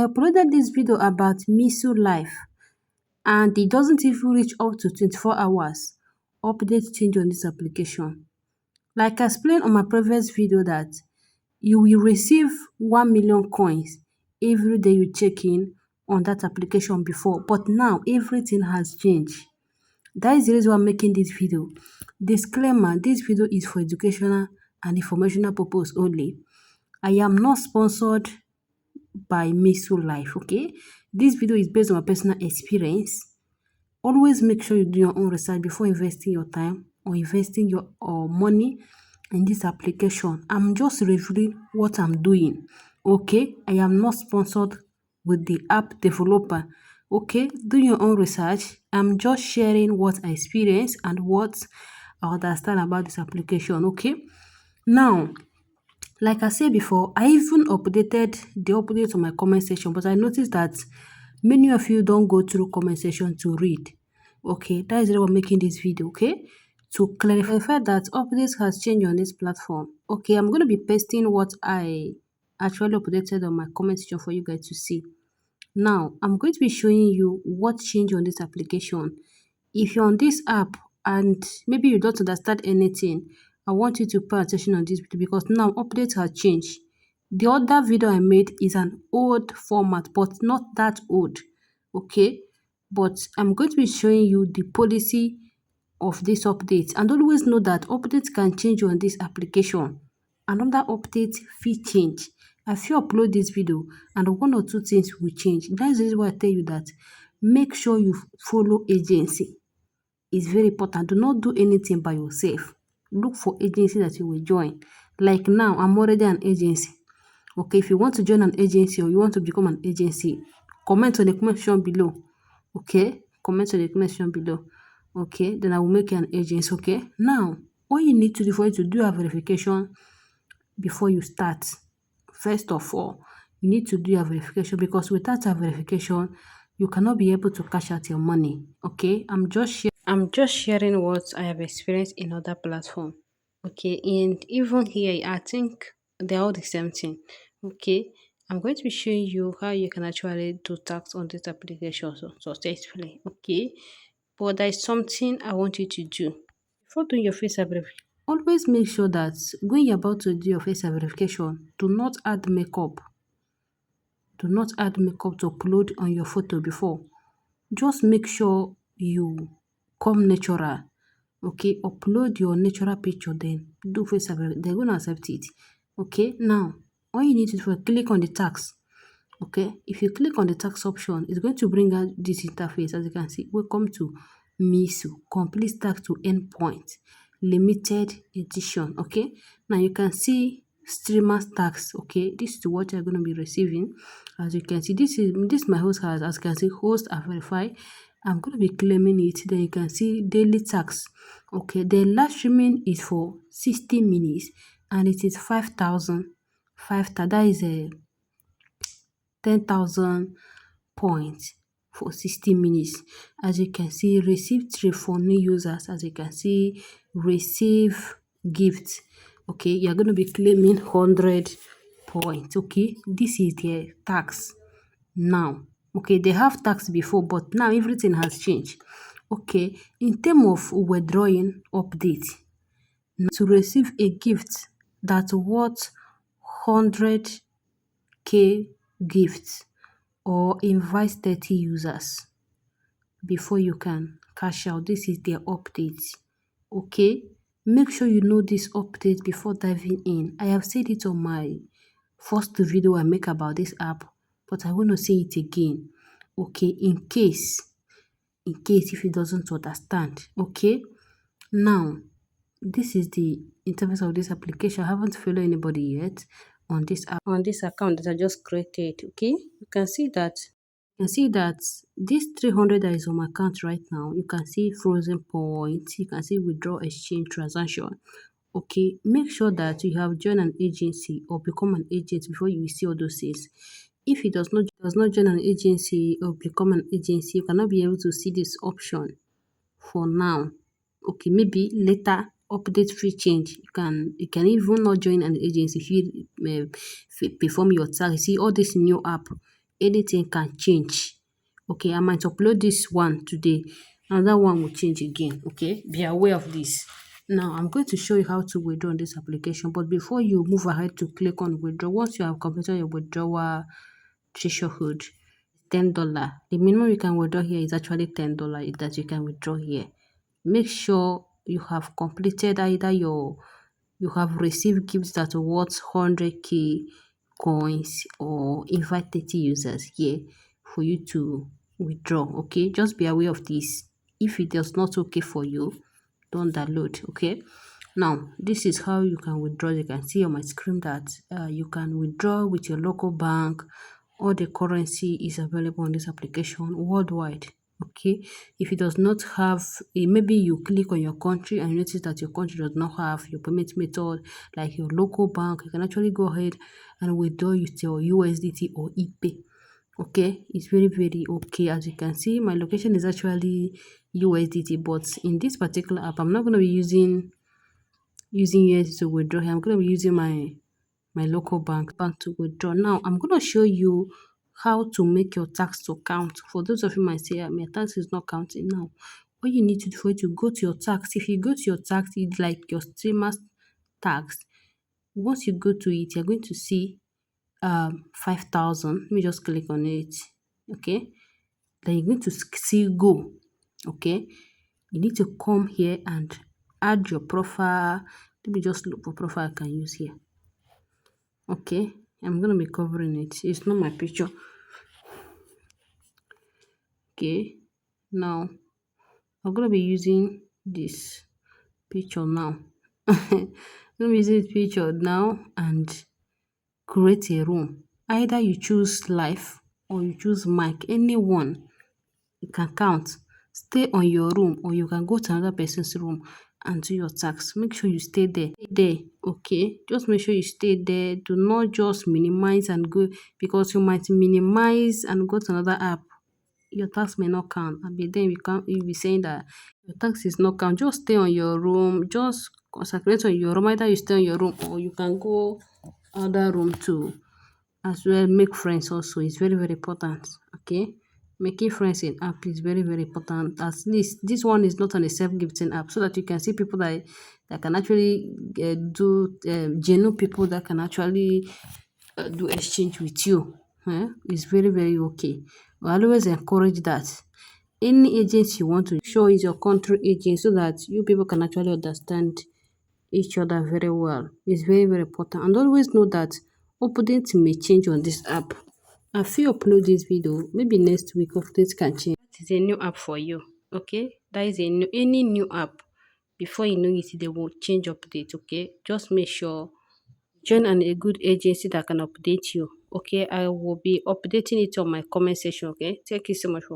I uploaded this video about MEESO life and it doesn't even reach up to 24 hours. Update change on this application. Like I explained on my previous video that you will receive 1 million coins every day you check in on that application before, but now everything has changed. That is the reason why I'm making this video. Disclaimer, this video is for educational and informational purpose only. I am not sponsored by MEESO Life, okay? This video is based on my personal experience. Always make sure you do your own research before investing your time or investing your money in this application. I'm just reviewing what I'm doing, okay? I am not sponsored with the app developer, okay? Do your own research. I'm just sharing what I experience and what I understand about this application, okay? Now, like I said before, I even updated the update on my comment section, but I noticed that many of you don't go through comment section to read. Okay, that is why I'm making this video, okay? To clarify that updates has changed on this platform. Okay, I'm going to be pasting what I actually updated on my comment section for you guys to see. Now, I'm going to be showing you what changed on this application. If you're on this app and maybe you don't understand anything, I want you to pay attention on this video because now updates have changed. The other video I made is an old format, but not that old, okay? But I'm going to be showing you the policy of this update. And always know that updates can change on this application. Another update fit change. If you upload this video and one or two things will change, that's the reason why I tell you that make sure you follow agency. It's very important. Do not do anything by yourself. Look for agency that you will join. Like now, I'm already an agency. Okay, if you want to join an agency or you want to become an agency, comment on the comment section below. Okay, comment on the comment section below. Okay, then I will make you an agency. Okay, now all you need to do for you to do a verification before you start. First of all, you need to do your verification because without a verification, you cannot be able to cash out your money. Okay, I'm just sharing what I have experienced in other platform. Okay, and even here, I think they're all the same thing. Okay, I'm going to be showing you how you can actually do tax on this application successfully. Okay, but there is something I want you to do before doing your face verification. Always make sure that when you're about to do your face verification, do not add makeup. Do not add makeup to upload on your photo before. Just make sure you come natural. Okay, upload your natural picture, then do face verification. They're gonna accept it. Okay, now all you need to do is click on the tax. Okay, if you click on the tax option, it's going to bring out this interface. As you can see, welcome to MEESO complete tax to endpoint limited edition. Okay, now you can see streamers tax. Okay, this is what you're going to be receiving. As you can see, this my host has, as you can see, host are verified. I'm going to be claiming it. Then you can see daily tax. Okay, the last streaming is for 60 minutes and it is 5,000. That is a 10,000 points for 60 minutes. As you can see, receive trip for new users. As you can see, receive gifts. Okay, you're going to be claiming 100 points. Okay, this is their tax now. Okay, they have tax before, but now everything has changed. Okay, in terms of withdrawing update, to receive a gift that's worth 100k gifts or invite 30 users before you can cash out. This is their update. Okay, make sure you know this update before diving in. I have said it on my first video I make about this app, but I want to say it again. Okay, in case if you doesn't understand. Okay, now this is the interface of this application. I haven't followed anybody yet on this app, on this account that I just created. Okay, you can see that this 300 that is on my account right now, you can see frozen points, you can see withdraw exchange transaction. Okay, make sure that you have joined an agency or become an agent before you see all those things. If it does not join an agency or become an agency, you cannot be able to see this option for now. Okay, maybe later update free change. You can even not join an agency if you perform your tax. See all this new app. anything can change. Okay, I might upload this one today, another one will change again. Okay, be aware of this. Now I'm going to show you how to withdraw on this application, but before you move ahead to click on withdraw, once you have completed your withdrawal threshold, $10. The minimum you can withdraw here is actually $10 that you can withdraw here. Make sure you have completed either you have received gifts that are worth 100k coins or invite 30 users here for you to withdraw. Okay, just be aware of this. If it is not okay for you, don't download. Okay, now this is how you can withdraw. You can see on my screen that you can withdraw with your local bank. All the currency is available on this application worldwide. Okay, if it does not have maybe you click on your country and you notice that your country does not have your payment method like your local bank, you can actually go ahead and withdraw with your USDT or ePay. Okay, it's very okay. As you can see, my location is actually USDT, but in this particular app I'm not going to be using USDT to withdraw here. I'm going to be using my local bank to withdraw. Now I'm going to show you how to make your tax to count. For those of you might say, my tax is not counting now. What you need to do for you to go to your tax. If you go to your tax, it's like your streamer's tax. Once you go to it, you're going to see 5,000. Let me just click on it. Okay, then you're going to see go. Okay, you need to come here and add your profile. Let me just look for profile I can use here. Okay, I'm gonna be covering it. It's not my picture. Okay, now I'm gonna be using this picture now. I'm gonna be using this picture now and create a room. Either you choose live or you choose mic, anyone you can count. Stay on your room or you can go to another person's room and do your tax. Make sure you stay there. Stay there, okay? Just make sure you stay there. Do not just minimize and go, because you might minimize and go to another app. Your tax may not count. And then you'll be saying that your tax is not count. Just stay on your room. Just concentrate on your room. Either you stay on your room or you can go other room too as well. Make friends also is very important. Okay, making friends in app is very important. At least this one is not on a self-gifting app, so that you can see people that can actually do genuine people that can actually do exchange with you. It's very okay. I always encourage that any agent you want to show is your country agent, so that you people can actually understand each other very well. It's very important. And always know that updates may change on this app. After you upload this video, maybe next week updates can change. That is a new app for you. Okay, that is any new app. Before you know it, they will change update. Okay, just make sure join a good agency that can update you. Okay, I will be updating it on my comment section. Okay, thank you so much for